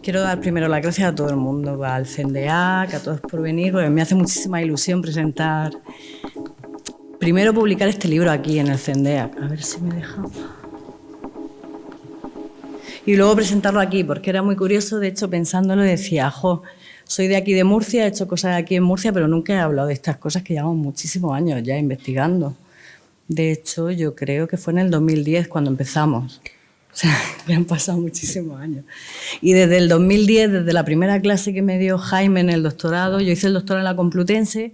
Quiero dar primero las gracias a todo el mundo, al CNDEAC, a todos por venir, porque me hace muchísima ilusión presentar, primero publicar este libro aquí en el CNDEAC, a ver si me deja. Y luego presentarlo aquí, porque era muy curioso, de hecho pensándolo decía, soy de aquí de Murcia, he hecho cosas aquí en Murcia, pero nunca he hablado de estas cosas que llevamos muchísimos años ya investigando. De hecho, yo creo que fue en el 2010 cuando empezamos. O sea, ya han pasado muchísimos años. Y desde el 2010, desde la primera clase que me dio Jaime en el doctorado, yo hice el doctorado en la Complutense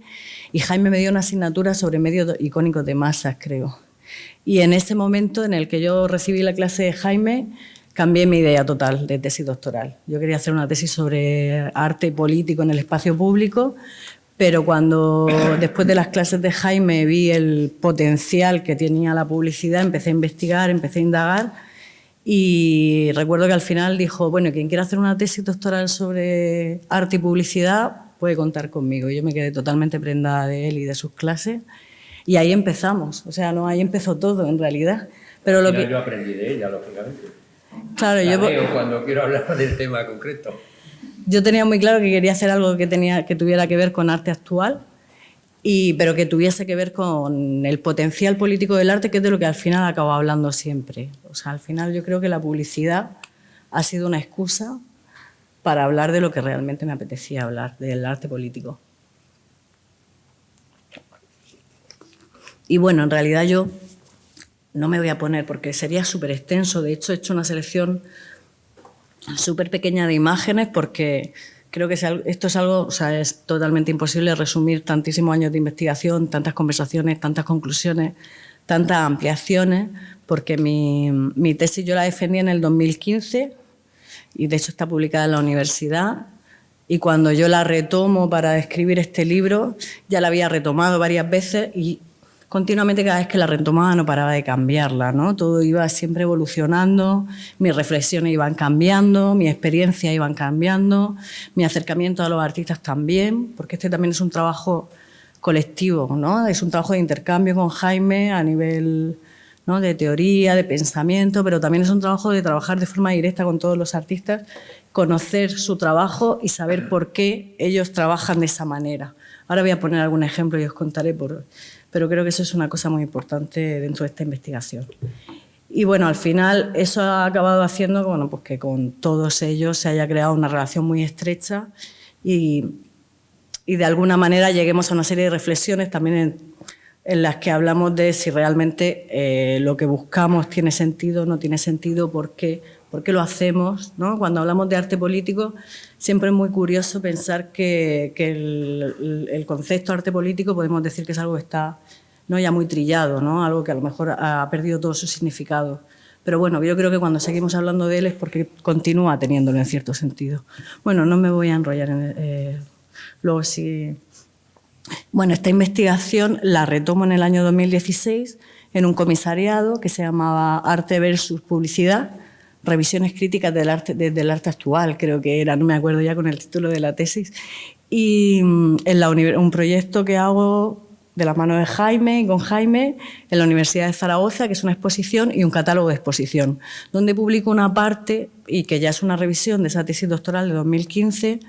y Jaime me dio una asignatura sobre medios icónicos de masas, creo. Y en ese momento en el que yo recibí la clase de Jaime, cambié mi idea total de tesis doctoral. Yo quería hacer una tesis sobre arte político en el espacio público, pero cuando después de las clases de Jaime vi el potencial que tenía la publicidad, empecé a investigar, empecé a indagar. Y recuerdo que al final dijo, bueno, quien quiera hacer una tesis doctoral sobre arte y publicidad puede contar conmigo. Y yo me quedé totalmente prendada de él y de sus clases. Y ahí empezamos, o sea, no, ahí empezó todo en realidad. Pero lo que yo aprendí de ella, lógicamente. Claro, Cuando quiero hablar del tema concreto. Yo tenía muy claro que quería hacer algo que tuviera que ver con arte actual, pero que tuviese que ver con el potencial político del arte, que es de lo que al final acabo hablando siempre. O sea, al final yo creo que la publicidad ha sido una excusa para hablar de lo que realmente me apetecía hablar, del arte político. Y bueno, en realidad yo no me voy a poner, porque sería súper extenso. De hecho, he hecho una selección súper pequeña de imágenes porque creo que esto es algo, o sea, es totalmente imposible resumir tantísimos años de investigación, tantas conversaciones, tantas conclusiones, tantas ampliaciones, porque mi tesis yo la defendí en el 2015 y de hecho está publicada en la universidad. Y cuando yo la retomo para escribir este libro, ya la había retomado varias veces y continuamente cada vez que la retomaba no paraba de cambiarla, ¿no? Todo iba siempre evolucionando, mis reflexiones iban cambiando, mis experiencias iban cambiando, mi acercamiento a los artistas también, porque este también es un trabajo colectivo, ¿no? Es un trabajo de intercambio con Jaime a nivel, ¿no?, de teoría, de pensamiento, pero también es un trabajo de trabajar de forma directa con todos los artistas, conocer su trabajo y saber por qué ellos trabajan de esa manera. Ahora voy a poner algún ejemplo y os contaré pero creo que eso es una cosa muy importante dentro de esta investigación. Y bueno, al final eso ha acabado haciendo bueno, pues que con todos ellos se haya creado una relación muy estrecha y de alguna manera lleguemos a una serie de reflexiones también en las que hablamos de si realmente lo que buscamos tiene sentido, no tiene sentido, por qué lo hacemos, ¿no? Cuando hablamos de arte político, siempre es muy curioso pensar que el concepto arte político podemos decir que es algo que está, ¿no?, ya muy trillado, ¿no?, algo que a lo mejor ha perdido todo su significado. Pero bueno, yo creo que cuando seguimos hablando de él es porque continúa teniéndolo en cierto sentido. Bueno, no me voy a enrollar luego sí. Bueno, esta investigación la retomo en el año 2016 en un comisariado que se llamaba Arte versus Publicidad, revisiones críticas del arte, desde el arte actual, creo que era, no me acuerdo ya con el título de la tesis, y un proyecto que hago de la mano de Jaime, con Jaime, en la Universidad de Zaragoza, que es una exposición y un catálogo de exposición, donde publico una parte, y que ya es una revisión de esa tesis doctoral de 2015,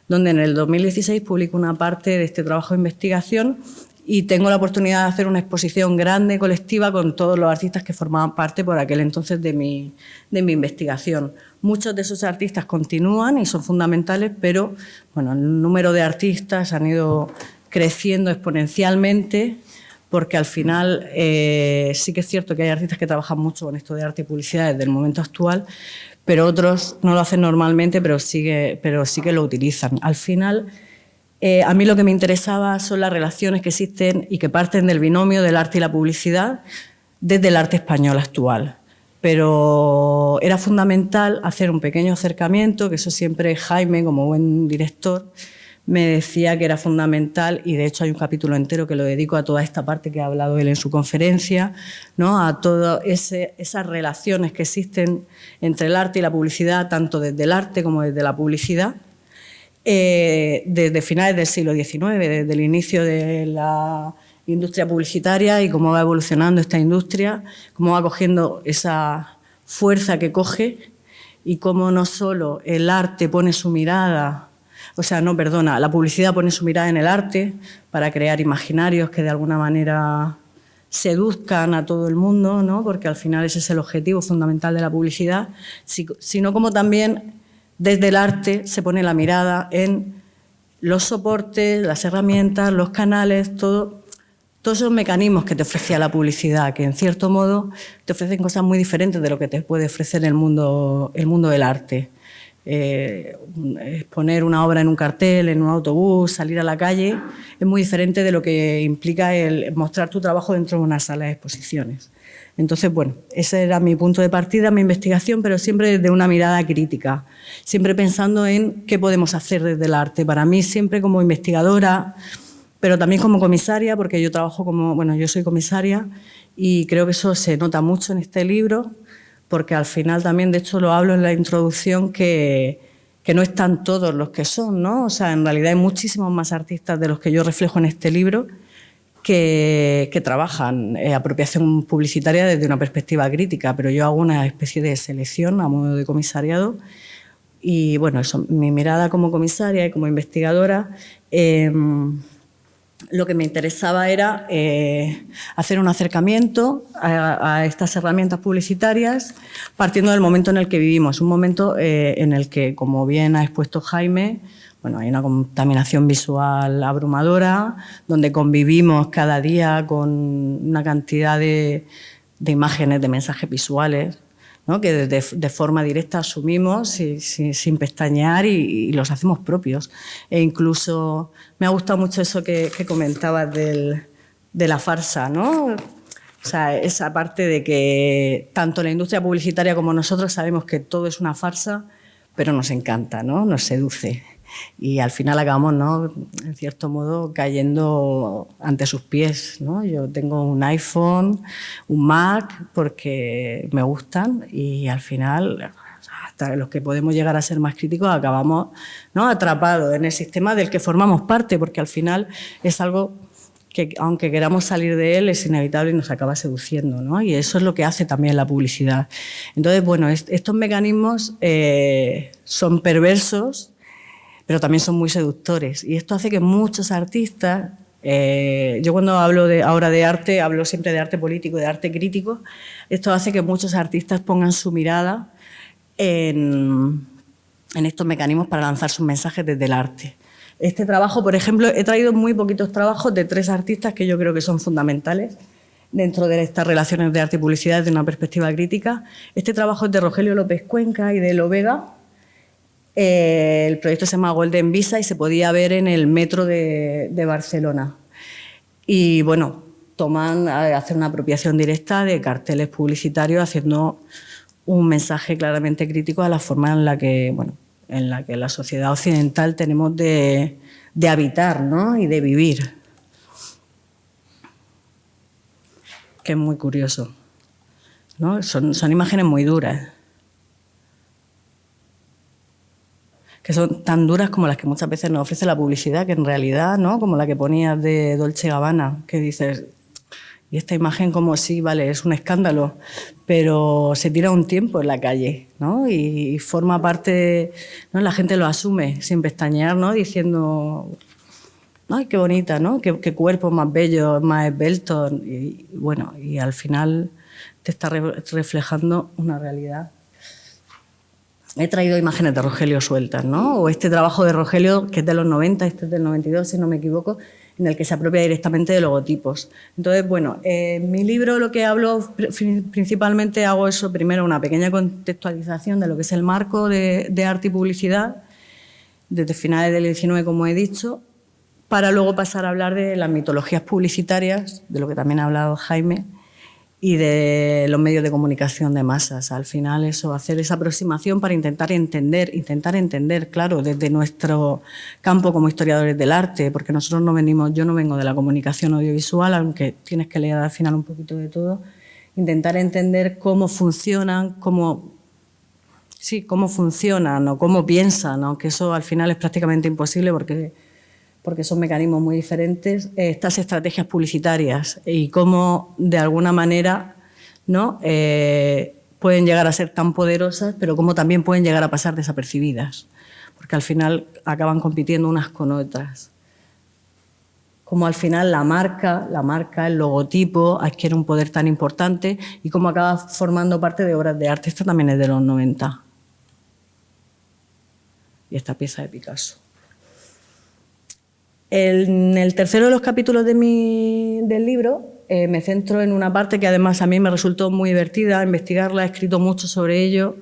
donde en el 2016 publico una parte de este trabajo de investigación y tengo la oportunidad de hacer una exposición grande, colectiva, con todos los artistas que formaban parte por aquel entonces de mi investigación. Muchos de esos artistas continúan y son fundamentales, pero bueno, el número de artistas han ido creciendo exponencialmente, porque al final sí que es cierto que hay artistas que trabajan mucho con esto de arte y publicidad desde el momento actual, pero otros no lo hacen normalmente, pero sí que lo utilizan. Al final, a mí lo que me interesaba son las relaciones que existen y que parten del binomio del arte y la publicidad desde el arte español actual. Pero era fundamental hacer un pequeño acercamiento, que eso siempre Jaime, como buen director, me decía que era fundamental, y de hecho hay un capítulo entero que lo dedico a toda esta parte que ha hablado él en su conferencia, ¿no?, a todas esas relaciones que existen entre el arte y la publicidad, tanto desde el arte como desde la publicidad, desde finales del siglo XIX, desde el inicio de la industria publicitaria y cómo va evolucionando esta industria, cómo va cogiendo esa fuerza que coge y cómo no solo el arte pone su mirada, o sea, no, perdona, la publicidad pone su mirada en el arte para crear imaginarios que de alguna manera seduzcan a todo el mundo, ¿no? Porque al final ese es el objetivo fundamental de la publicidad, sino como también desde el arte se pone la mirada en los soportes, las herramientas, los canales, todos esos mecanismos que te ofrecía la publicidad, que en cierto modo te ofrecen cosas muy diferentes de lo que te puede ofrecer el mundo del arte. Exponer una obra en un cartel, en un autobús, salir a la calle, es muy diferente de lo que implica el mostrar tu trabajo dentro de una sala de exposiciones. Entonces, bueno, ese era mi punto de partida, mi investigación, pero siempre desde una mirada crítica, siempre pensando en qué podemos hacer desde el arte. Para mí, siempre como investigadora, pero también como comisaria, porque yo trabajo yo soy comisaria y creo que eso se nota mucho en este libro, porque al final también, de hecho, lo hablo en la introducción, que no están todos los que son, ¿no? O sea, en realidad hay muchísimos más artistas de los que yo reflejo en este libro que trabajan apropiación publicitaria desde una perspectiva crítica, pero yo hago una especie de selección a modo de comisariado y, bueno, eso, mi mirada como comisaria y como investigadora, lo que me interesaba era hacer un acercamiento a estas herramientas publicitarias partiendo del momento en el que vivimos, un momento en el que, como bien ha expuesto Jaime, bueno, hay una contaminación visual abrumadora, donde convivimos cada día con una cantidad de imágenes, de mensajes visuales, ¿no? Que de forma directa asumimos sin pestañear y los hacemos propios. E incluso me ha gustado mucho eso que comentabas de la farsa, ¿no? O sea, esa parte de que tanto la industria publicitaria como nosotros sabemos que todo es una farsa, pero nos encanta, ¿no? Nos seduce. Y al final acabamos, ¿no?, en cierto modo, cayendo ante sus pies, ¿no? Yo tengo un iPhone, un Mac, porque me gustan y al final, hasta los que podemos llegar a ser más críticos, acabamos, ¿no?, atrapados en el sistema del que formamos parte, porque al final es algo que, aunque queramos salir de él, es inevitable y nos acaba seduciendo, ¿no? Y eso es lo que hace también la publicidad. Entonces, bueno, estos mecanismos son perversos, pero también son muy seductores. Y esto hace que muchos artistas, yo cuando hablo ahora de arte, hablo siempre de arte político, de arte crítico, esto hace que muchos artistas pongan su mirada en estos mecanismos para lanzar sus mensajes desde el arte. Este trabajo, por ejemplo, he traído muy poquitos trabajos de 3 artistas que yo creo que son fundamentales dentro de estas relaciones de arte y publicidad desde una perspectiva crítica. Este trabajo es de Rogelio López Cuenca y de Elo Vega. El proyecto se llama Golden Visa y se podía ver en el metro de Barcelona. Y bueno, hacen una apropiación directa de carteles publicitarios haciendo un mensaje claramente crítico a la forma en la que, bueno, en la sociedad occidental tenemos de habitar, ¿no?, y de vivir. Que es muy curioso, ¿no? Son imágenes muy duras, que son tan duras como las que muchas veces nos ofrece la publicidad, que en realidad, ¿no?, como la que ponías de Dolce & Gabbana, que dices, y esta imagen como sí, vale, es un escándalo, pero se tira un tiempo en la calle, ¿no? Y forma parte, ¿no?, la gente lo asume sin pestañear, ¿no?, diciendo, ¡ay, qué bonita!, ¿no?, qué cuerpo más bello, más esbelto, y bueno, y al final te está reflejando una realidad. He traído imágenes de Rogelio sueltas, ¿no? O este trabajo de Rogelio, que es de los 90, este es del 92, si no me equivoco, en el que se apropia directamente de logotipos. Entonces, bueno, en mi libro lo que hablo, principalmente hago eso, primero una pequeña contextualización de lo que es el marco de arte y publicidad, desde finales del 19, como he dicho, para luego pasar a hablar de las mitologías publicitarias, de lo que también ha hablado Jaime, y de los medios de comunicación de masas. Al final eso, hacer esa aproximación para intentar entender, claro, desde nuestro campo como historiadores del arte, porque nosotros yo no vengo de la comunicación audiovisual, aunque tienes que leer al final un poquito de todo, intentar entender cómo funcionan, cómo funcionan o cómo piensan, aunque eso al final es prácticamente imposible porque son mecanismos muy diferentes, estas estrategias publicitarias y cómo, de alguna manera, ¿no?, pueden llegar a ser tan poderosas, pero cómo también pueden llegar a pasar desapercibidas, porque al final acaban compitiendo unas con otras. Como al final la marca, el logotipo adquiere un poder tan importante y cómo acaba formando parte de obras de arte. Esta también es de los 90. Y esta pieza de Picasso. En el tercero de los capítulos del libro me centro en una parte que además a mí me resultó muy divertida investigarla, he escrito mucho sobre ello,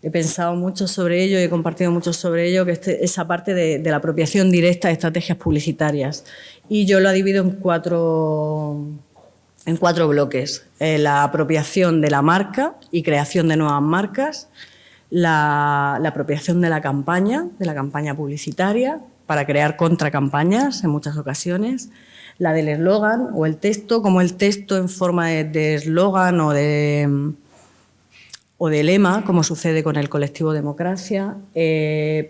he pensado mucho sobre ello y he compartido mucho sobre ello, que es esa parte de la apropiación directa de estrategias publicitarias. Y yo lo divido en cuatro bloques. La apropiación de la marca y creación de nuevas marcas, la apropiación de la campaña publicitaria, para crear contracampañas en muchas ocasiones, la del eslogan o el texto, como el texto en forma de eslogan o de lema, como sucede con el colectivo Democracia,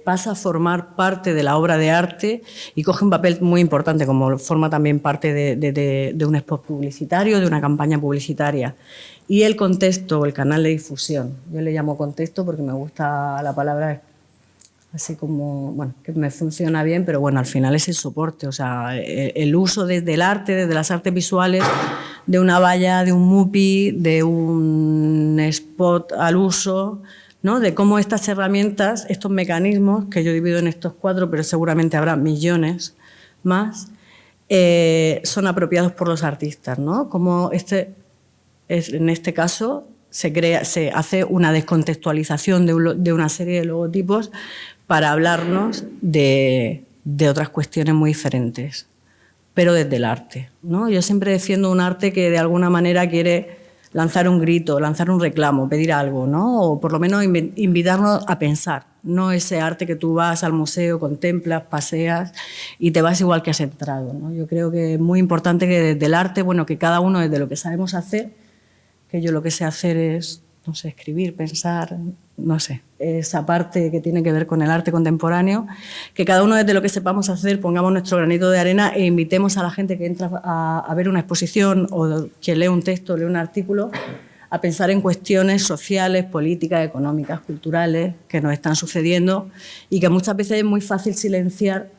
pasa a formar parte de la obra de arte y coge un papel muy importante, como forma también parte de un spot publicitario, de una campaña publicitaria. Y el contexto, el canal de difusión. Yo le llamo contexto porque me gusta la palabra así como, bueno, que me funciona bien, pero bueno, al final es el soporte, o sea, el uso desde el arte, desde las artes visuales, de una valla, de un MUPI, de un spot al uso, ¿no? De cómo estas herramientas, estos mecanismos, que yo divido en estos cuatro, pero seguramente habrá millones más, son apropiados por los artistas, ¿no? Como en este caso se hace una descontextualización de una serie de logotipos para hablarnos de otras cuestiones muy diferentes, pero desde el arte, ¿no? Yo siempre defiendo un arte que de alguna manera quiere lanzar un grito, lanzar un reclamo, pedir algo, ¿no? O por lo menos invitarnos a pensar, no ese arte que tú vas al museo, contemplas, paseas y te vas igual que has entrado, ¿no? Yo creo que es muy importante que desde el arte, bueno, que cada uno desde lo que sabemos hacer, que yo lo que sé hacer es, no sé, escribir, pensar, no sé, esa parte que tiene que ver con el arte contemporáneo, que cada uno desde lo que sepamos hacer pongamos nuestro granito de arena e invitemos a la gente que entra a ver una exposición o que lee un texto, lee un artículo, a pensar en cuestiones sociales, políticas, económicas, culturales que nos están sucediendo y que muchas veces es muy fácil silenciar,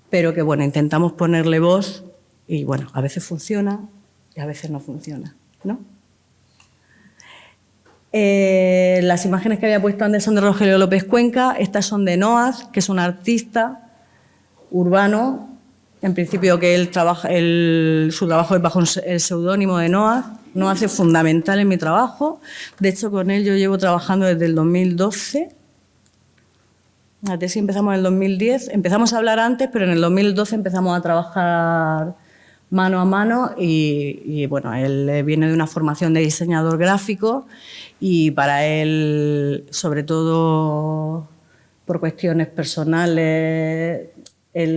pero que bueno, intentamos ponerle voz y bueno, a veces funciona y a veces no funciona, ¿no? Las imágenes que había puesto antes son de Rogelio López Cuenca, estas son de Noaz, que es un artista urbano, en principio que su trabajo es bajo el seudónimo de Noaz. Noaz es fundamental en mi trabajo, de hecho con él yo llevo trabajando desde el 2012, la tesis empezamos en el 2010, empezamos a hablar antes, pero en el 2012 empezamos a trabajar mano a mano y bueno, él viene de una formación de diseñador gráfico y para él, sobre todo por cuestiones personales,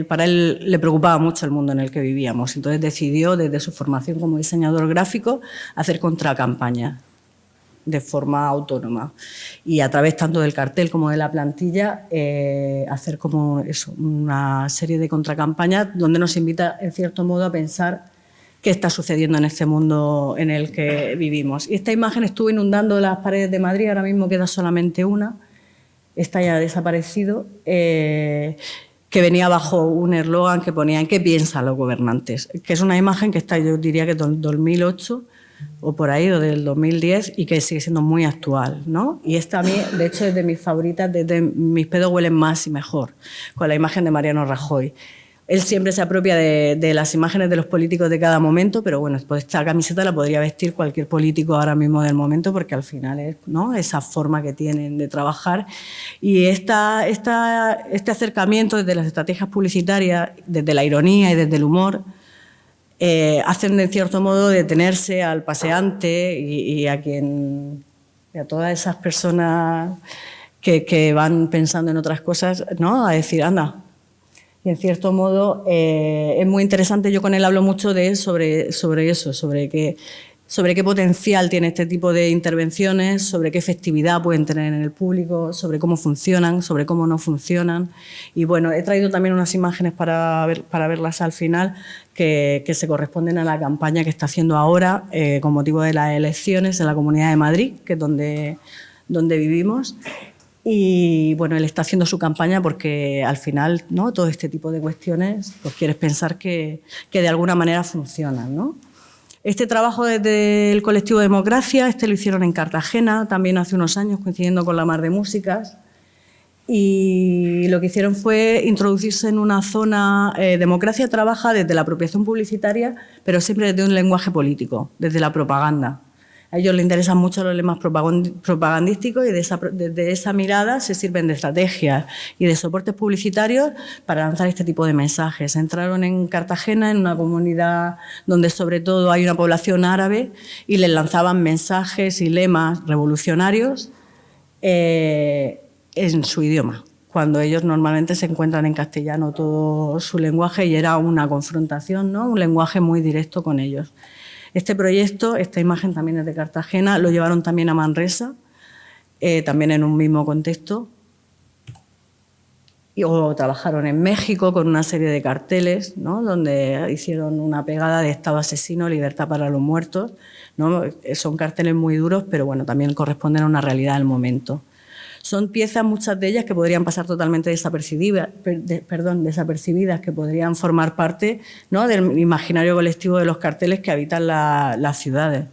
para él le preocupaba mucho el mundo en el que vivíamos. Entonces decidió, desde su formación como diseñador gráfico, hacer contracampañas de forma autónoma. Y a través tanto del cartel como de la plantilla, hacer como eso, una serie de contracampañas donde nos invita, en cierto modo, a pensar qué está sucediendo en este mundo en el que vivimos. Y esta imagen estuvo inundando las paredes de Madrid, ahora mismo queda solamente una, esta ya ha desaparecido, que venía bajo un eslogan que ponía ¿qué piensan los gobernantes? Que es una imagen que está, yo diría que del 2008 o por ahí, o del 2010, y que sigue siendo muy actual, ¿no? Y esta a mí, de hecho, es de mis favoritas, desde Mis pedos huelen más y mejor, con la imagen de Mariano Rajoy. Él siempre se apropia de las imágenes de los políticos de cada momento, pero bueno, pues esta camiseta la podría vestir cualquier político ahora mismo del momento, porque al final es, ¿no?, esa forma que tienen de trabajar. Y este acercamiento desde las estrategias publicitarias, desde la ironía y desde el humor, hacen, en cierto modo, detenerse al paseante y a todas esas personas que van pensando en otras cosas, ¿no?, a decir, anda. Y en cierto modo es muy interesante, yo con él hablo mucho sobre eso, sobre que sobre qué potencial tiene este tipo de intervenciones, sobre qué efectividad pueden tener en el público, sobre cómo funcionan, sobre cómo no funcionan. Y bueno, he traído también unas imágenes para verlas al final que se corresponden a la campaña que está haciendo ahora con motivo de las elecciones en la Comunidad de Madrid, que es donde vivimos. Y bueno, él está haciendo su campaña porque al final, ¿no?, todo este tipo de cuestiones, pues quieres pensar que de alguna manera funcionan, ¿no? Este trabajo desde el colectivo Democracia, lo hicieron en Cartagena también hace unos años, coincidiendo con la Mar de Músicas, y lo que hicieron fue introducirse en una zona. Democracia trabaja desde la apropiación publicitaria, pero siempre desde un lenguaje político, desde la propaganda. A ellos les interesan mucho los lemas propagandísticos y desde esa mirada se sirven de estrategias y de soportes publicitarios para lanzar este tipo de mensajes. Entraron en Cartagena, en una comunidad donde sobre todo hay una población árabe, y les lanzaban mensajes y lemas revolucionarios en su idioma, cuando ellos normalmente se encuentran en castellano todo su lenguaje, y era una confrontación, ¿no?, un lenguaje muy directo con ellos. Este proyecto, esta imagen también es de Cartagena, lo llevaron también a Manresa, también en un mismo contexto, o trabajaron en México con una serie de carteles, ¿no?, donde hicieron una pegada de Estado asesino, libertad para los muertos, ¿no? Son carteles muy duros, pero bueno, también corresponden a una realidad del momento. Son piezas, muchas de ellas, que podrían pasar totalmente desapercibidas, que podrían formar parte, ¿no?, del imaginario colectivo de los carteles que habitan las ciudades.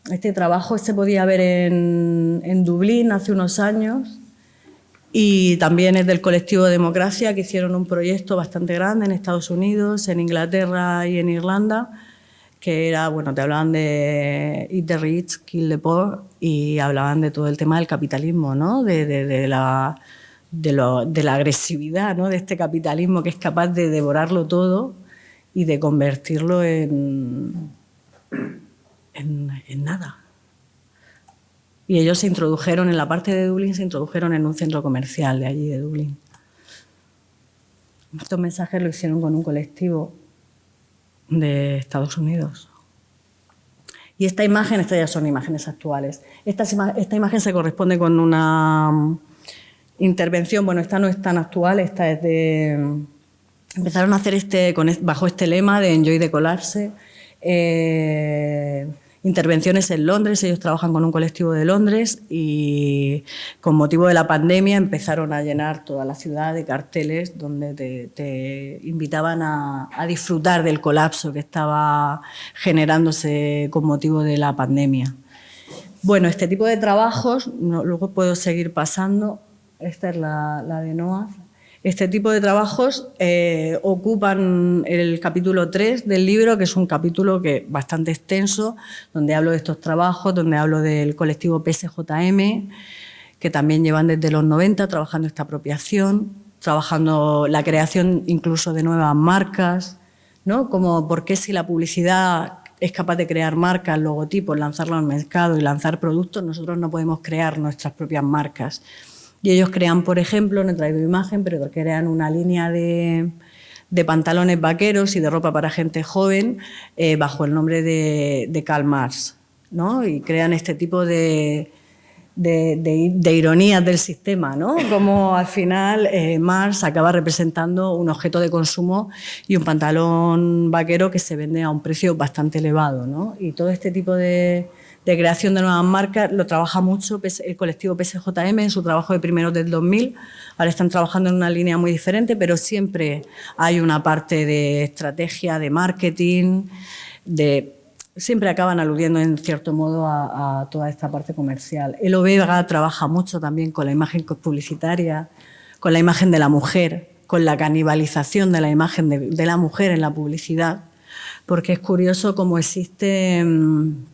Este trabajo se podía ver en Dublín hace unos años, y también es del colectivo Democracia, que hicieron un proyecto bastante grande en Estados Unidos, en Inglaterra y en Irlanda, que era, bueno, te hablaban de Eat the Rich, Kill the Poor, y hablaban de todo el tema del capitalismo, ¿no?, de la agresividad, ¿no?, de este capitalismo que es capaz de devorarlo todo y de convertirlo en nada. Y ellos se introdujeron, en la parte de Dublín, se introdujeron en un centro comercial de allí, de Dublín. Estos mensajes lo hicieron con un colectivo de Estados Unidos. Y esta imagen, estas ya son imágenes actuales. Esta imagen se corresponde con una intervención, bueno, esta no es tan actual, esta es de... Empezaron a hacer bajo este lema de Enjoy the Colarse, intervenciones en Londres. Ellos trabajan con un colectivo de Londres, y con motivo de la pandemia empezaron a llenar toda la ciudad de carteles donde te invitaban a disfrutar del colapso que estaba generándose con motivo de la pandemia. Bueno, este tipo de trabajos, luego puedo seguir pasando, esta es la de Noah. Este tipo de trabajos ocupan el capítulo 3 del libro, que es un capítulo bastante extenso, donde hablo de estos trabajos, donde hablo del colectivo PSJM, que también llevan desde los 90 trabajando esta apropiación, trabajando la creación incluso de nuevas marcas, ¿no?, como por qué, si la publicidad es capaz de crear marcas, logotipos, lanzarlos al mercado y lanzar productos, nosotros no podemos crear nuestras propias marcas. Y ellos crean, por ejemplo, no he traído imagen, pero crean una línea de pantalones vaqueros y de ropa para gente joven bajo el nombre de Karl Marx, ¿no? Y crean este tipo de ironías del sistema, ¿no? Como al final Marx acaba representando un objeto de consumo y un pantalón vaquero que se vende a un precio bastante elevado, ¿no? Y todo este tipo de creación de nuevas marcas lo trabaja mucho el colectivo PSJM en su trabajo de primeros del 2000. Ahora están trabajando en una línea muy diferente, pero siempre hay una parte de estrategia, de marketing, siempre acaban aludiendo en cierto modo a toda esta parte comercial. Elo Vega trabaja mucho también con la imagen publicitaria, con la imagen de la mujer, con la canibalización de la imagen de la mujer en la publicidad, porque es curioso cómo existen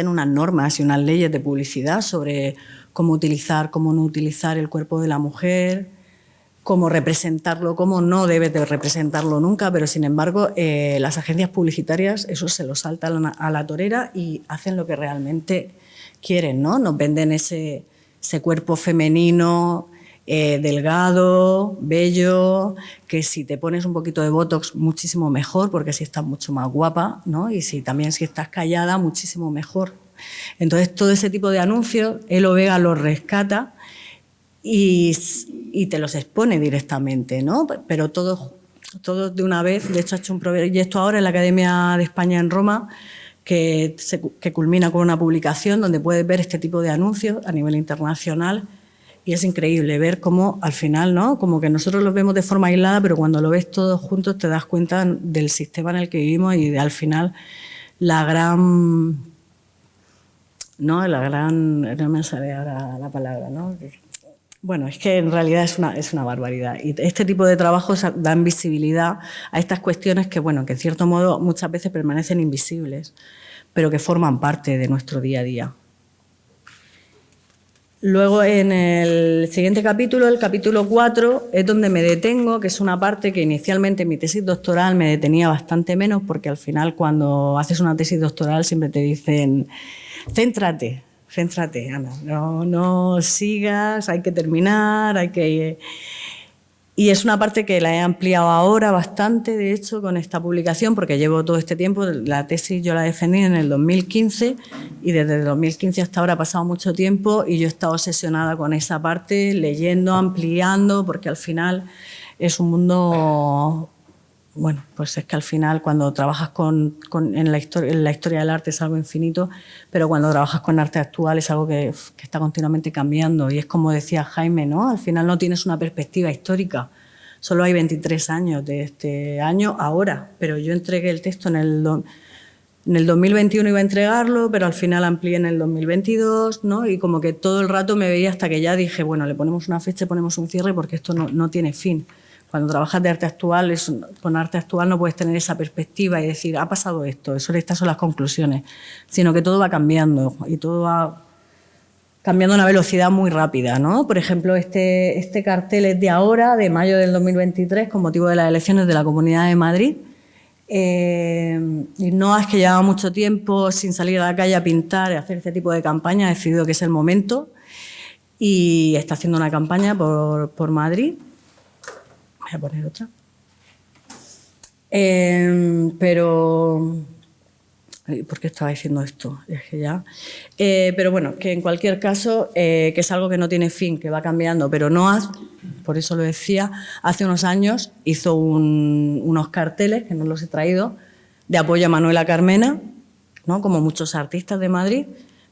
unas normas y unas leyes de publicidad sobre cómo utilizar, cómo no utilizar el cuerpo de la mujer, cómo representarlo, cómo no debes de representarlo nunca, pero sin embargo las agencias publicitarias eso se lo saltan a la torera y hacen lo que realmente quieren, ¿no? Nos venden ese cuerpo femenino delgado, bello, que si te pones un poquito de botox muchísimo mejor, porque así estás mucho más guapa, ¿no? Y también si estás callada, muchísimo mejor. Entonces todo ese tipo de anuncios, Elo Vega los rescata y te los expone directamente, ¿no? Pero todos de una vez. De hecho, ha hecho un proyecto ahora en la Academia de España en Roma que culmina con una publicación donde puedes ver este tipo de anuncios a nivel internacional y es increíble ver cómo al final, ¿no? Como que nosotros los vemos de forma aislada, pero cuando lo ves todos juntos te das cuenta del sistema en el que vivimos y al final la gran... No me sale ahora la palabra, ¿no? Bueno, es que en realidad es una barbaridad. Y este tipo de trabajos dan visibilidad a estas cuestiones que, bueno, que en cierto modo muchas veces permanecen invisibles, pero que forman parte de nuestro día a día. Luego, en el siguiente capítulo, el capítulo 4, es donde me detengo, que es una parte que inicialmente en mi tesis doctoral me detenía bastante menos, porque al final cuando haces una tesis doctoral siempre te dicen, céntrate, Ana, no sigas, hay que terminar, Y es una parte que la he ampliado ahora bastante, de hecho, con esta publicación, porque llevo todo este tiempo, la tesis yo la defendí en el 2015 y desde el 2015 hasta ahora ha pasado mucho tiempo y yo he estado obsesionada con esa parte, leyendo, ampliando, porque al final es un mundo... Bueno, pues es que al final cuando trabajas en la historia del arte es algo infinito, pero cuando trabajas con arte actual es algo que está continuamente cambiando y es como decía Jaime, ¿no? Al final no tienes una perspectiva histórica, solo hay 23 años de este año ahora, pero yo entregué el texto en el 2021 iba a entregarlo, pero al final amplié en el 2022, ¿no? Y como que todo el rato me veía hasta que ya dije, bueno, le ponemos una fecha, ponemos un cierre porque esto no tiene fin. Cuando trabajas de arte actual, con arte actual no puedes tener esa perspectiva y decir, ha pasado esto, estas son las conclusiones, sino que todo va cambiando y todo va cambiando a una velocidad muy rápida, ¿no? Por ejemplo, este cartel es de ahora, de mayo del 2023, con motivo de las elecciones de la Comunidad de Madrid. Y no es que llevaba mucho tiempo sin salir a la calle a pintar y hacer este tipo de campaña, he decidido que es el momento y está haciendo una campaña por Madrid. Voy a poner otra. Pero... ¿Por qué estaba diciendo esto? Es que ya... pero bueno, que en cualquier caso, que es algo que no tiene fin, que va cambiando, pero no hace... Por eso lo decía, hace unos años hizo unos carteles, que no los he traído, de apoyo a Manuela Carmena, ¿no? Como muchos artistas de Madrid,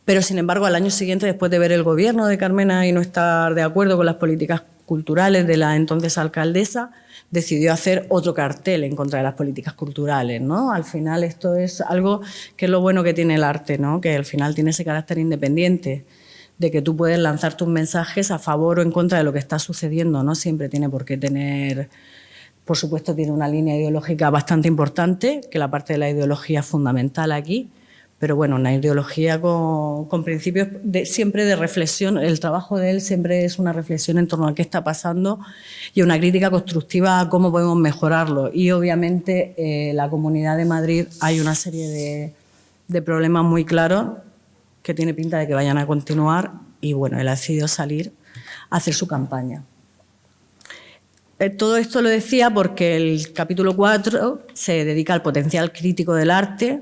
pero sin embargo al año siguiente, después de ver el gobierno de Carmena y no estar de acuerdo con las políticas culturales de la entonces alcaldesa, decidió hacer otro cartel en contra de las políticas culturales, ¿no? Al final esto es algo que es lo bueno que tiene el arte, ¿no? Que al final tiene ese carácter independiente, de que tú puedes lanzar tus mensajes a favor o en contra de lo que está sucediendo, no siempre tiene por qué tener... Por supuesto tiene una línea ideológica bastante importante, que la parte de la ideología es fundamental aquí, pero bueno, una ideología con principios siempre de reflexión. El trabajo de él siempre es una reflexión en torno a qué está pasando y una crítica constructiva a cómo podemos mejorarlo. Y obviamente la Comunidad de Madrid hay una serie de problemas muy claros que tiene pinta de que vayan a continuar y bueno, él ha decidido salir a hacer su campaña. Todo esto lo decía porque el capítulo 4 se dedica al potencial crítico del arte.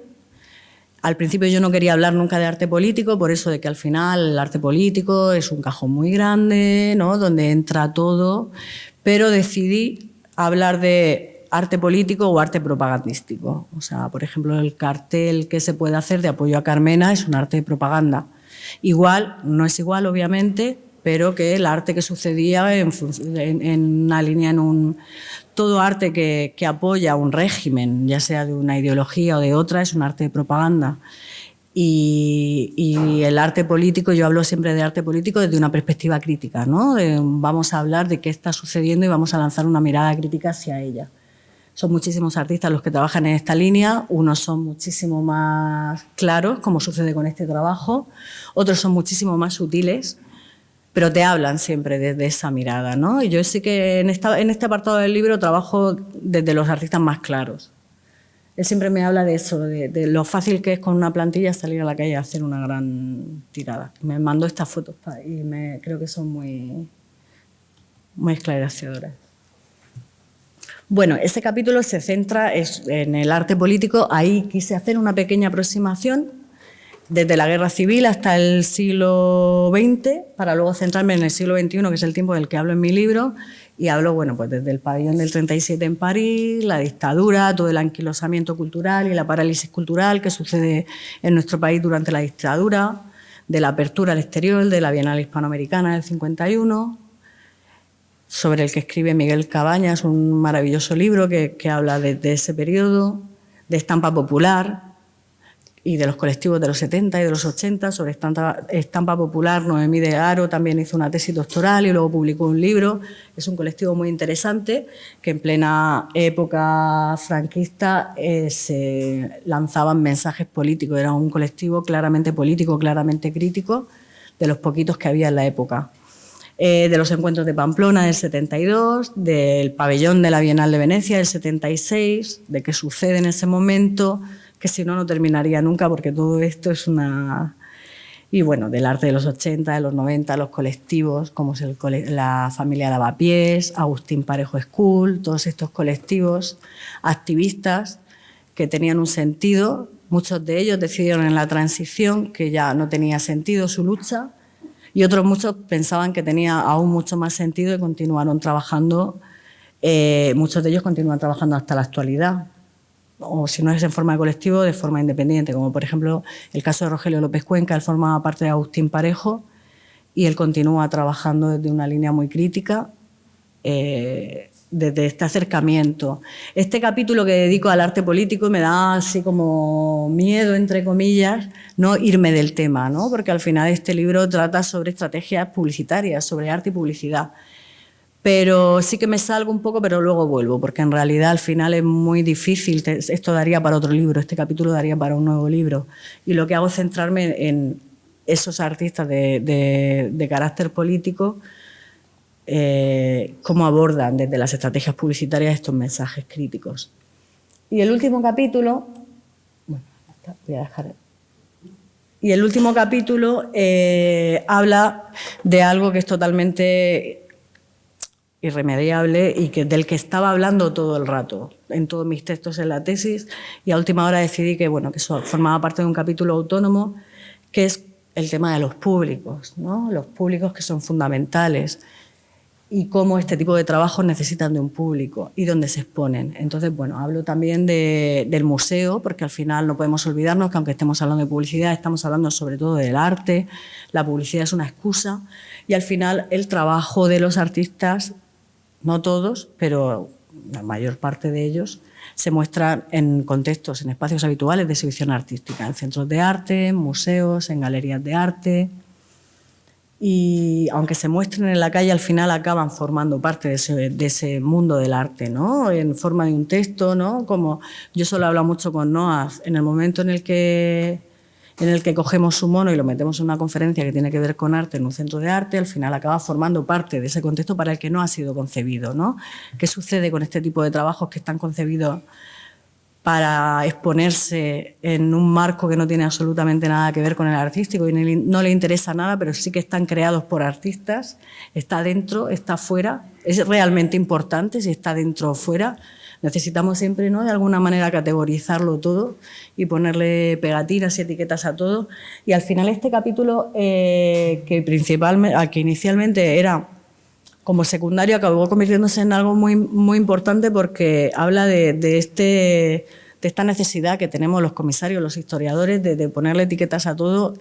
Al principio yo no quería hablar nunca de arte político, por eso de que al final el arte político es un cajón muy grande, ¿no? Donde entra todo, pero decidí hablar de arte político o arte propagandístico. O sea, por ejemplo, el cartel que se puede hacer de apoyo a Carmena es un arte de propaganda. Igual, no es igual obviamente, pero que el arte que sucedía en una línea, todo arte que apoya un régimen, ya sea de una ideología o de otra, es un arte de propaganda. Y el arte político, yo hablo siempre de arte político desde una perspectiva crítica, ¿no? Vamos a hablar de qué está sucediendo y vamos a lanzar una mirada crítica hacia ella. Son muchísimos artistas los que trabajan en esta línea, unos son muchísimo más claros, como sucede con este trabajo, otros son muchísimo más sutiles, pero te hablan siempre desde esa mirada, ¿no? Y yo sí que en este apartado del libro trabajo desde los artistas más claros. Él siempre me habla de eso, de lo fácil que es con una plantilla salir a la calle a hacer una gran tirada. Me mandó estas fotos y creo que son muy muy esclarecedoras. Bueno, ese capítulo se centra en el arte político. Ahí quise hacer una pequeña aproximación desde la Guerra Civil hasta el siglo XX, para luego centrarme en el siglo XXI, que es el tiempo del que hablo en mi libro, y hablo, bueno, pues desde el pabellón del 37 en París, la dictadura, todo el anquilosamiento cultural y la parálisis cultural que sucede en nuestro país durante la dictadura, de la apertura al exterior, de la Bienal Hispanoamericana del 51, sobre el que escribe Miguel Cabañas, un maravilloso libro que habla de ese periodo, de estampa popular y de los colectivos de los 70 y de los 80. Sobre estampa popular, Noemí de Haro también hizo una tesis doctoral y luego publicó un libro. Es un colectivo muy interesante que en plena época franquista se lanzaban mensajes políticos. Era un colectivo claramente político, claramente crítico, de los poquitos que había en la época. De los encuentros de Pamplona del 72, del pabellón de la Bienal de Venecia del 76, de qué sucede en ese momento, que si no, no terminaría nunca, porque todo esto es una... Y bueno, del arte de los 80, de los 90, los colectivos, como es la familia Lavapiés, Agustín Parejo School, todos estos colectivos activistas que tenían un sentido. Muchos de ellos decidieron en la transición que ya no tenía sentido su lucha, y otros muchos pensaban que tenía aún mucho más sentido y continuaron trabajando. Muchos de ellos continúan trabajando hasta la actualidad, o si no es en forma de colectivo, de forma independiente, como por ejemplo el caso de Rogelio López Cuenca. Él formaba parte de Agustín Parejo y él continúa trabajando desde una línea muy crítica, desde este acercamiento. Este capítulo que dedico al arte político me da así como miedo, entre comillas, no irme del tema, ¿no? Porque al final este libro trata sobre estrategias publicitarias, sobre arte y publicidad. Pero sí que me salgo un poco, pero luego vuelvo, porque en realidad al final es muy difícil. Esto daría para otro libro, este capítulo daría para un nuevo libro. Y lo que hago es centrarme en esos artistas de carácter político, cómo abordan desde las estrategias publicitarias estos mensajes críticos. Y el último capítulo... Bueno, voy a dejar... Y el último capítulo habla de algo que es totalmente irremediable y del que estaba hablando todo el rato, en todos mis textos en la tesis, y a última hora decidí que, bueno, que eso formaba parte de un capítulo autónomo, que es el tema de los públicos, ¿no? Los públicos que son fundamentales y cómo este tipo de trabajos necesitan de un público y dónde se exponen. Entonces, bueno, hablo también del museo, porque al final no podemos olvidarnos que aunque estemos hablando de publicidad, estamos hablando sobre todo del arte. La publicidad es una excusa y al final el trabajo de los artistas, no todos, pero la mayor parte de ellos, se muestran en contextos, en espacios habituales de exhibición artística, en centros de arte, en museos, en galerías de arte. Y aunque se muestren en la calle, al final acaban formando parte de ese mundo del arte, ¿no? En forma de un texto, ¿no? Como yo solo hablo mucho con Noas, en el momento en el que cogemos su mono y lo metemos en una conferencia que tiene que ver con arte en un centro de arte, al final acaba formando parte de ese contexto para el que no ha sido concebido, ¿no? ¿Qué sucede con este tipo de trabajos que están concebidos para exponerse en un marco que no tiene absolutamente nada que ver con el artístico y no le interesa nada, pero sí que están creados por artistas? Está dentro, está fuera. Es realmente importante si está dentro o fuera. Necesitamos siempre, ¿no?, de alguna manera categorizarlo todo y ponerle pegatinas y etiquetas a todo. Y al final este capítulo, que inicialmente era como secundario, acabó convirtiéndose en algo muy, muy importante, porque habla de esta necesidad que tenemos los comisarios, los historiadores, de ponerle etiquetas a todo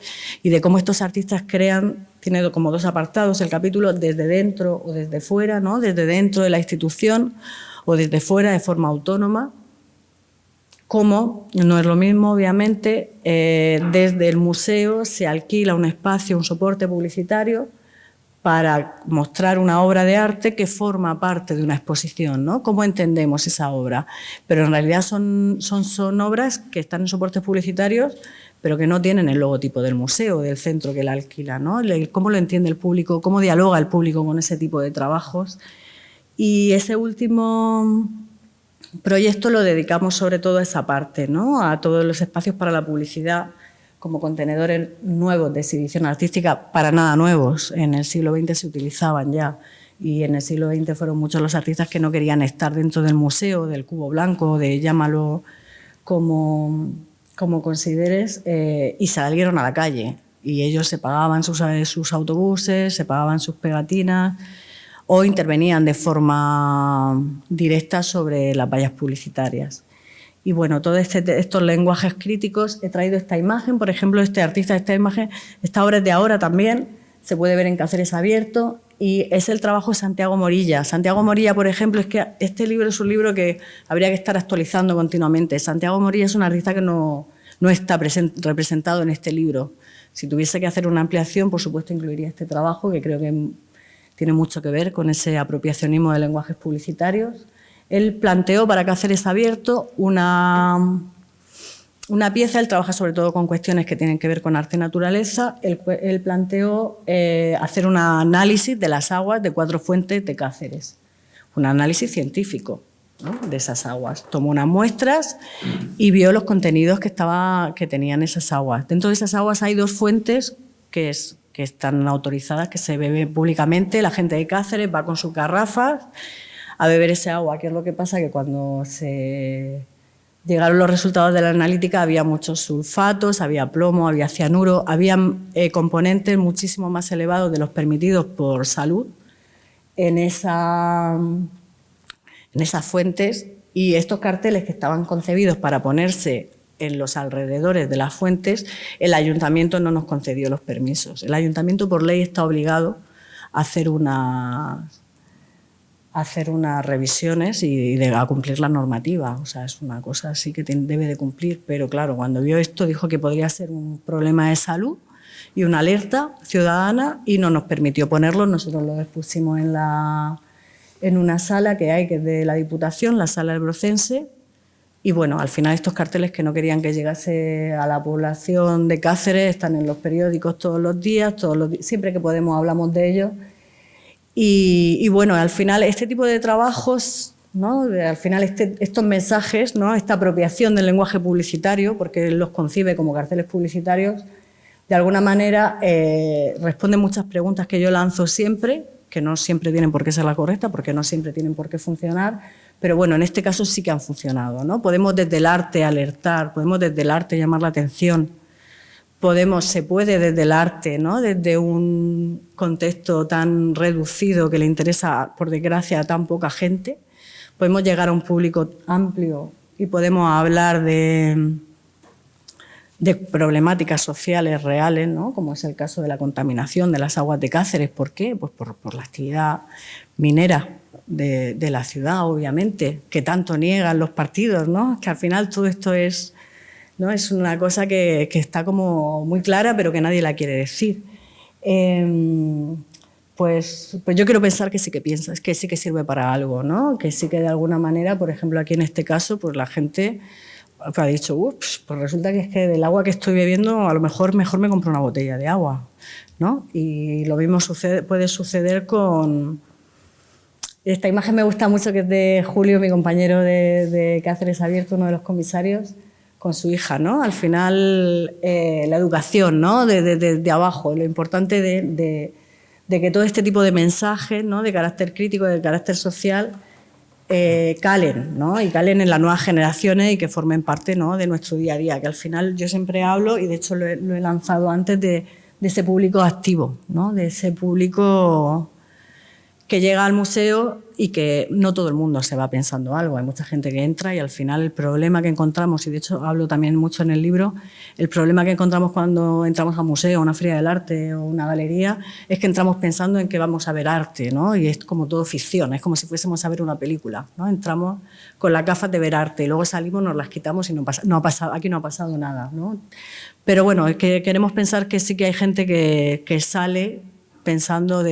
y de cómo estos artistas crean. Tiene como dos apartados el capítulo: desde dentro o desde fuera, ¿no? Desde dentro de la institución o desde fuera de forma autónoma. Como no es lo mismo, obviamente, desde el museo se alquila un espacio, un soporte publicitario para mostrar una obra de arte que forma parte de una exposición, ¿no? ¿Cómo entendemos esa obra? Pero en realidad son obras que están en soportes publicitarios, pero que no tienen el logotipo del museo, del centro que la alquila, ¿no? ¿Cómo lo entiende el público? ¿Cómo dialoga el público con ese tipo de trabajos? Y ese último proyecto lo dedicamos sobre todo a esa parte, ¿no? A todos los espacios para la publicidad como contenedores nuevos de exhibición artística, para nada nuevos. En el siglo XX se utilizaban ya Y en el siglo XX fueron muchos los artistas que no querían estar dentro del museo, del cubo blanco, de llámalo como consideres, y salieron a la calle. Y ellos se pagaban sus autobuses, se pagaban sus pegatinas o intervenían de forma directa sobre las vallas publicitarias. Y bueno, todos estos lenguajes críticos, he traído esta imagen, por ejemplo, este artista, esta imagen, esta obra es de ahora también, se puede ver en Cáceres Abierto, y es el trabajo de Santiago Morilla. Santiago Morilla, por ejemplo, es que este libro es un libro que habría que estar actualizando continuamente. Santiago Morilla es un artista que no está representado en este libro. Si tuviese que hacer una ampliación, por supuesto, incluiría este trabajo, que creo que tiene mucho que ver con ese apropiacionismo de lenguajes publicitarios. Él planteó para Cáceres Abierto una pieza, él trabaja sobre todo con cuestiones que tienen que ver con arte y naturaleza. Él planteó hacer un análisis de las aguas de 4 fuentes de Cáceres, un análisis científico, ¿no?, de esas aguas. Tomó unas muestras y vio los contenidos que tenían esas aguas. Dentro de esas aguas hay 2 fuentes que están autorizadas, que se beben públicamente. La gente de Cáceres va con sus garrafas a beber ese agua. ¿Qué es lo que pasa? Que cuando se llegaron los resultados de la analítica había muchos sulfatos, había plomo, había cianuro, había componentes muchísimo más elevados de los permitidos por salud en esas fuentes, y estos carteles que estaban concebidos para ponerse en los alrededores de las fuentes, el ayuntamiento no nos concedió los permisos. El ayuntamiento por ley está obligado a hacer unas revisiones y a cumplir la normativa. O sea, es una cosa así que debe de cumplir. Pero claro, cuando vio esto dijo que podría ser un problema de salud y una alerta ciudadana, y no nos permitió ponerlo. Nosotros lo expusimos en una sala que hay, que es de la Diputación, la Sala del Brocense. Y bueno, al final estos carteles, que no querían que llegase a la población de Cáceres, están en los periódicos todos los días, siempre que podemos hablamos de ellos. Y bueno, al final este tipo de trabajos, ¿no?, al final estos mensajes, ¿no?, esta apropiación del lenguaje publicitario, porque él los concibe como carteles publicitarios, de alguna manera responde muchas preguntas que yo lanzo siempre, que no siempre tienen por qué ser la correcta, porque no siempre tienen por qué funcionar, pero bueno, en este caso sí que han funcionado, ¿no? Podemos desde el arte alertar, podemos desde el arte llamar la atención, se puede desde el arte, ¿no?, desde un contexto tan reducido que le interesa, por desgracia, a tan poca gente, podemos llegar a un público amplio y podemos hablar de problemáticas sociales reales, ¿no?, como es el caso de la contaminación de las aguas de Cáceres. ¿Por qué? Pues por la actividad minera de la ciudad, obviamente, que tanto niegan los partidos, ¿no? Que al final todo esto es una cosa que está como muy clara, pero que nadie la quiere decir. Pues yo quiero pensar que sí que sí que sirve para algo, ¿no? Que sí que de alguna manera, por ejemplo, aquí en este caso, pues la gente ha dicho, ups, pues resulta que es que del agua que estoy bebiendo a lo mejor me compro una botella de agua, ¿no? Y lo mismo puede suceder con... Esta imagen me gusta mucho, que es de Julio, mi compañero de Cáceres Abierto, uno de los comisarios, con su hija, ¿no? Al final, la educación, ¿no?, de abajo, lo importante de que todo este tipo de mensajes, ¿no?, de carácter crítico, de carácter social, calen, ¿no?, y calen en las nuevas generaciones y que formen parte, ¿no?, de nuestro día a día, que al final yo siempre hablo, y de hecho lo he lanzado antes, de ese público activo, ¿no?, de ese público que llega al museo y que no todo el mundo se va pensando algo. Hay mucha gente que entra y al final el problema que encontramos, y de hecho hablo también mucho en el libro, el problema que encontramos cuando entramos a un museo, a una feria del arte o una galería, es que entramos pensando en que vamos a ver arte, ¿no? Y es como todo ficción, es como si fuésemos a ver una película, ¿no? Entramos con las gafas de ver arte y luego salimos, nos las quitamos y aquí no ha pasado nada, ¿no? Pero bueno, es que queremos pensar que sí que hay gente que sale pensando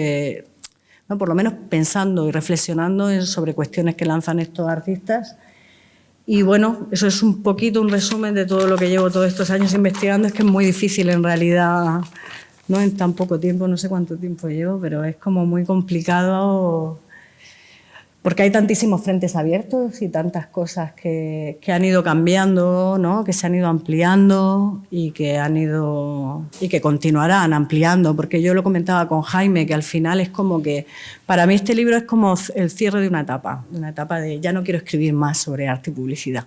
¿no?, por lo menos pensando y reflexionando sobre cuestiones que lanzan estos artistas. Y bueno, eso es un poquito un resumen de todo lo que llevo todos estos años investigando. Es que es muy difícil en realidad, no en tan poco tiempo, no sé cuánto tiempo llevo, pero es como muy complicado porque hay tantísimos frentes abiertos y tantas cosas que han ido cambiando, ¿no? Que se han ido ampliando y que continuarán ampliando, porque yo lo comentaba con Jaime, que al final es como que para mí este libro es como el cierre de una etapa de ya no quiero escribir más sobre arte y publicidad.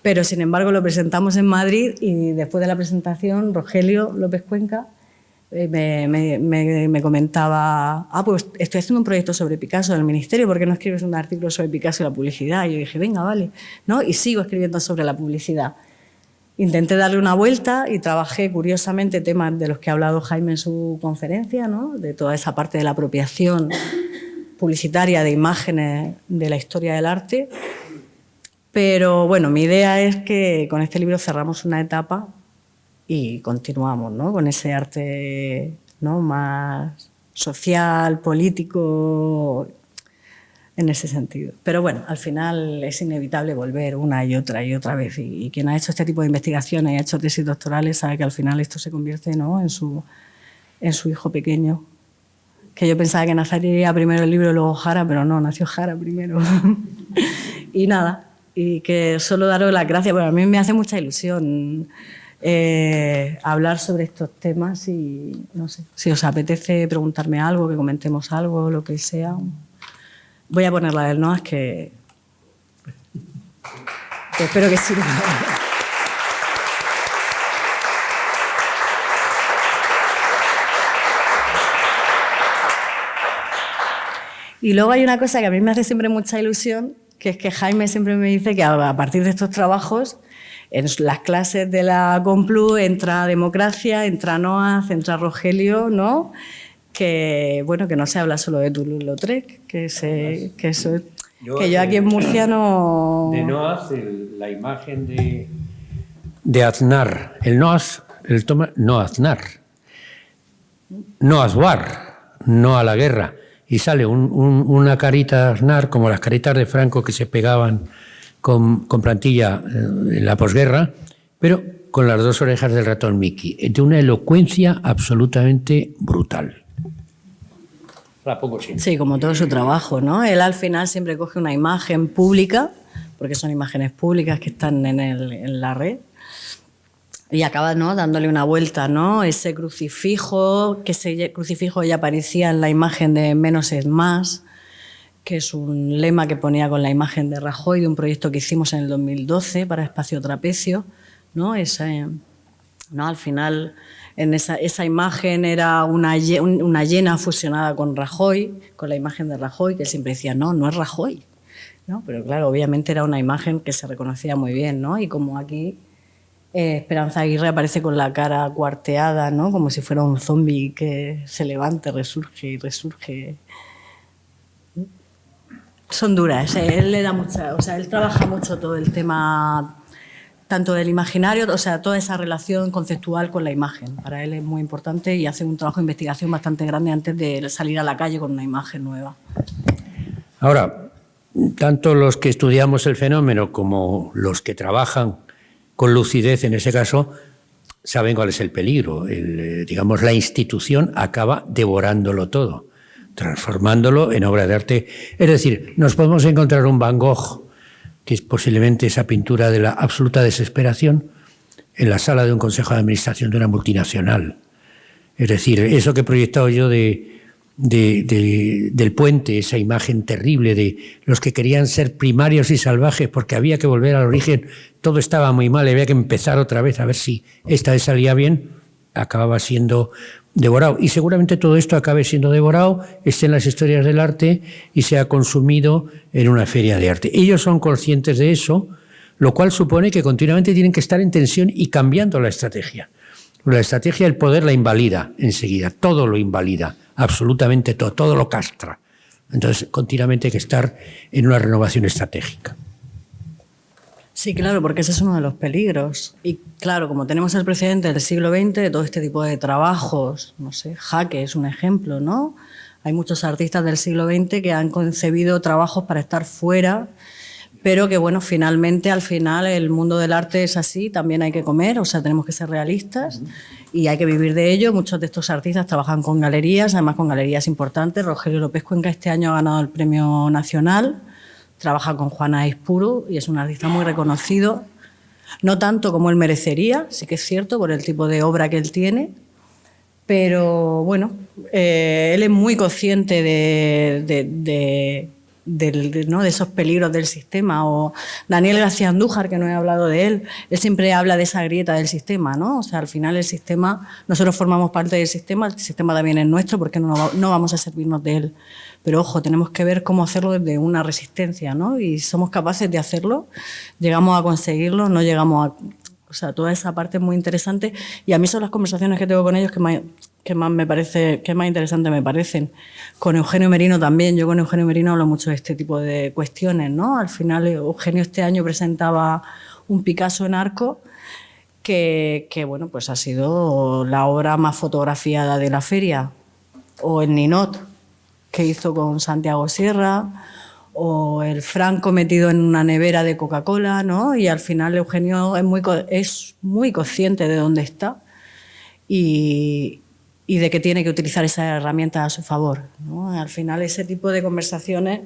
Pero sin embargo lo presentamos en Madrid y después de la presentación Rogelio López Cuenca me comentaba, pues estoy haciendo un proyecto sobre Picasso del Ministerio, ¿por qué no escribes un artículo sobre Picasso y la publicidad? Y yo dije, venga, vale, ¿no? Y sigo escribiendo sobre la publicidad. Intenté darle una vuelta y trabajé curiosamente temas de los que ha hablado Jaime en su conferencia, ¿no? De toda esa parte de la apropiación publicitaria de imágenes de la historia del arte. Pero bueno, mi idea es que con este libro cerramos una etapa y continuamos, ¿no? Con ese arte, ¿no? Más social, político, en ese sentido. Pero bueno, al final es inevitable volver una y otra vez. Y quien ha hecho este tipo de investigaciones y ha hecho tesis doctorales sabe que al final esto se convierte, ¿no? en su hijo pequeño. Que yo pensaba que nacería primero el libro y luego Jara, pero no, nació Jara primero. Y nada, y que solo daros las gracias, porque a mí me hace mucha ilusión hablar sobre estos temas y no sé, si os apetece preguntarme algo, que comentemos algo, lo que sea. Voy a poner la del Noas que espero que sirva. Y luego hay una cosa que a mí me hace siempre mucha ilusión, que es que Jaime siempre me dice que a partir de estos trabajos, en las clases de la Complu entra Democracia, entra Noas, entra Rogelio, ¿no? Que bueno, que no se habla solo de Toulouse-Lautrec, que yo aquí en Murcia no... De Noas, la imagen de Aznar. El Noas, el toma, no Aznar. No Azuar, no a la guerra. Y sale una carita de Aznar, como las caritas de Franco que se pegaban con plantilla en la posguerra, pero con las dos orejas del ratón Mickey, de una elocuencia absolutamente brutal. La pongo siempre. Sí, como todo su trabajo, ¿no? Él al final siempre coge una imagen pública, porque son imágenes públicas que están en la red, y acaba, ¿no? Dándole una vuelta, ¿no? Ese crucifijo ya aparecía en la imagen de Menos es más, que es un lema que ponía con la imagen de Rajoy, de un proyecto que hicimos en el 2012 para Espacio Trapecio, ¿no? ¿no? Al final, en esa imagen era una hiena fusionada con Rajoy, con la imagen de Rajoy, que él siempre decía, no es Rajoy, ¿no? Pero claro, obviamente era una imagen que se reconocía muy bien, ¿no? Y como aquí Esperanza Aguirre aparece con la cara cuarteada, ¿no? Como si fuera un zombi que se levanta, resurge y resurge. Son duras, él le da mucha, o sea, él trabaja mucho todo el tema tanto del imaginario, o sea, toda esa relación conceptual con la imagen. Para él es muy importante y hace un trabajo de investigación bastante grande antes de salir a la calle con una imagen nueva. Ahora, tanto los que estudiamos el fenómeno como los que trabajan con lucidez en ese caso saben cuál es el peligro. Digamos, la institución acaba devorándolo todo, transformándolo en obra de arte. Es decir, nos podemos encontrar un Van Gogh, que es posiblemente esa pintura de la absoluta desesperación, en la sala de un consejo de administración de una multinacional. Es decir, eso que he proyectado yo del puente, esa imagen terrible de los que querían ser primarios y salvajes porque había que volver al origen, todo estaba muy mal, había que empezar otra vez a ver si esta vez salía bien, acababa siendo devorado. Y seguramente todo esto acabe siendo devorado, esté en las historias del arte y sea consumido en una feria de arte. Ellos son conscientes de eso, lo cual supone que continuamente tienen que estar en tensión y cambiando la estrategia. La estrategia del poder la invalida enseguida, todo lo invalida, absolutamente todo, todo lo castra. Entonces, continuamente hay que estar en una renovación estratégica. Sí, claro, porque ese es uno de los peligros. Y claro, como tenemos el precedente del siglo XX, de todo este tipo de trabajos, no sé, Jaque es un ejemplo, ¿no? Hay muchos artistas del siglo XX que han concebido trabajos para estar fuera, pero que bueno, finalmente, al final, el mundo del arte es así, también hay que comer, o sea, tenemos que ser realistas y hay que vivir de ello. Muchos de estos artistas trabajan con galerías, además con galerías importantes. Rogelio López Cuenca este año ha ganado el Premio Nacional, trabaja con Juana Ispuru y es un artista muy reconocido, no tanto como él merecería, sí que es cierto, por el tipo de obra que él tiene, pero bueno, él es muy consciente de esos peligros del sistema. O Daniel García Andújar, que no he hablado de él, él siempre habla de esa grieta del sistema, ¿no? O sea, al final el sistema, nosotros formamos parte del sistema, el sistema también es nuestro, porque no vamos a servirnos de él. Pero ojo, tenemos que ver cómo hacerlo desde una resistencia, ¿no? Y somos capaces de hacerlo, llegamos a conseguirlo, no llegamos a... O sea, toda esa parte es muy interesante y a mí son las conversaciones que tengo con ellos que más interesantes me parecen. Con Eugenio Merino también, yo con Eugenio Merino hablo mucho de este tipo de cuestiones, ¿no? Al final Eugenio este año presentaba un Picasso en Arco que bueno, pues ha sido la obra más fotografiada de la feria, o el Ninot que hizo con Santiago Sierra, o el Franco metido en una nevera de Coca-Cola, ¿no? Y al final Eugenio es muy consciente de dónde está y de que tiene que utilizar esas herramientas a su favor, ¿no? Al final ese tipo de conversaciones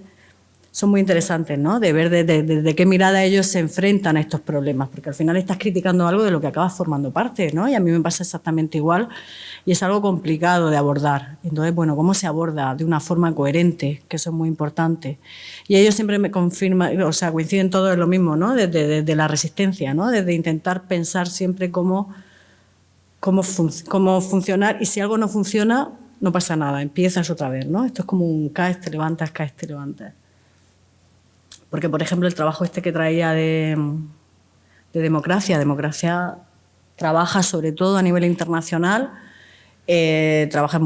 son muy interesantes, ¿no? De ver de qué mirada ellos se enfrentan a estos problemas, porque al final estás criticando algo de lo que acabas formando parte, ¿no? Y a mí me pasa exactamente igual y es algo complicado de abordar. Entonces, bueno, ¿cómo se aborda de una forma coherente? Que eso es muy importante. Y ellos siempre me confirman, o sea, coinciden todos en lo mismo, ¿no? Desde la resistencia, ¿no? Desde intentar pensar siempre cómo funcionar, y si algo no funciona, no pasa nada, empiezas otra vez, ¿no? Esto es como un caes, te levantas, caes, te levantas. Porque, por ejemplo, el trabajo este que traía de democracia trabaja sobre todo a nivel internacional, trabaja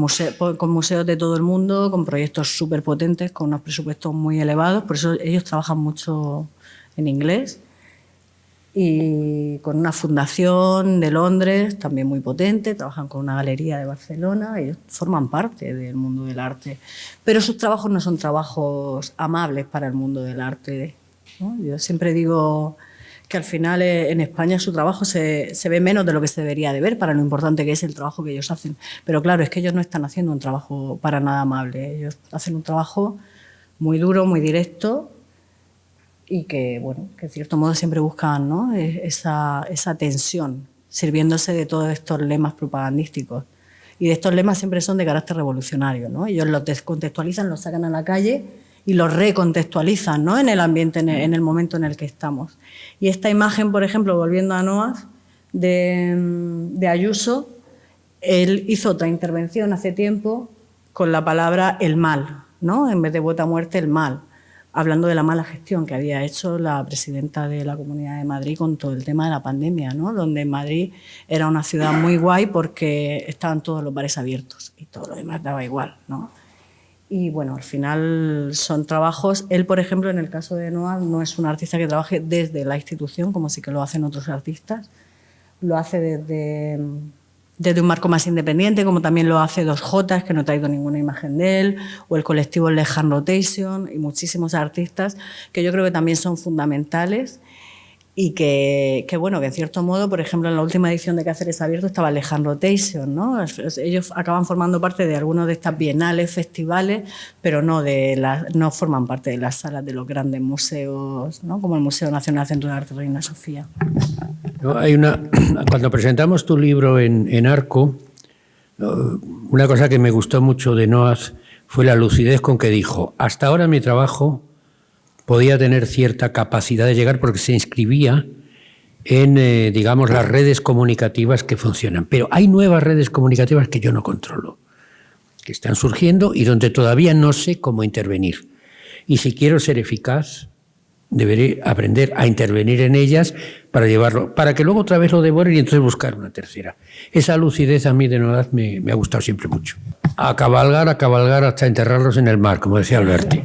con museos de todo el mundo, con proyectos súper potentes, con unos presupuestos muy elevados, por eso ellos trabajan mucho en inglés, y con una fundación de Londres también muy potente, trabajan con una galería de Barcelona, ellos forman parte del mundo del arte, pero sus trabajos no son trabajos amables para el mundo del arte, ¿no? Yo siempre digo que al final en España su trabajo se ve menos de lo que se debería de ver para lo importante que es el trabajo que ellos hacen, pero claro, es que ellos no están haciendo un trabajo para nada amable, ellos hacen un trabajo muy duro, muy directo, y que, bueno, que en cierto modo siempre buscan, ¿no? esa tensión, sirviéndose de todos estos lemas propagandísticos. Y de estos lemas siempre son de carácter revolucionario, ¿no? Ellos los descontextualizan, los sacan a la calle y los recontextualizan, ¿no? En el ambiente, en el momento en el que estamos. Y esta imagen, por ejemplo, volviendo a Noas, de Ayuso, él hizo otra intervención hace tiempo con la palabra el mal, ¿no? En vez de vota muerte, el mal, hablando de la mala gestión que había hecho la presidenta de la Comunidad de Madrid con todo el tema de la pandemia, ¿no? Donde Madrid era una ciudad muy guay porque estaban todos los bares abiertos y todo lo demás daba igual, ¿no? Y bueno, al final son trabajos. Él, por ejemplo, en el caso de Noa, no es un artista que trabaje desde la institución, como sí que lo hacen otros artistas. Lo hace desde un marco más independiente, como también lo hace 2J, que no he traído ninguna imagen de él, o el colectivo Lejan Rotation, y muchísimos artistas que yo creo que también son fundamentales y que bueno, que en cierto modo, por ejemplo, en la última edición de Cáceres Abierto estaba Lejan Rotation, ¿no? Ellos acaban formando parte de algunos de estas bienales, festivales, pero no forman parte de las salas de los grandes museos, ¿no? Como el Museo Nacional Centro de Arte Reina Sofía. Cuando presentamos tu libro en Arco, una cosa que me gustó mucho de Noas fue la lucidez con que dijo: hasta ahora mi trabajo podía tener cierta capacidad de llegar porque se inscribía en, digamos, las redes comunicativas que funcionan. Pero hay nuevas redes comunicativas que yo no controlo, que están surgiendo y donde todavía no sé cómo intervenir. Y si quiero ser eficaz, deberé aprender a intervenir en ellas para llevarlo, para que luego otra vez lo devoren y entonces buscar una tercera. Esa lucidez a mí de Noas me ha gustado siempre mucho. A cabalgar hasta enterrarlos en el mar, como decía Alberti.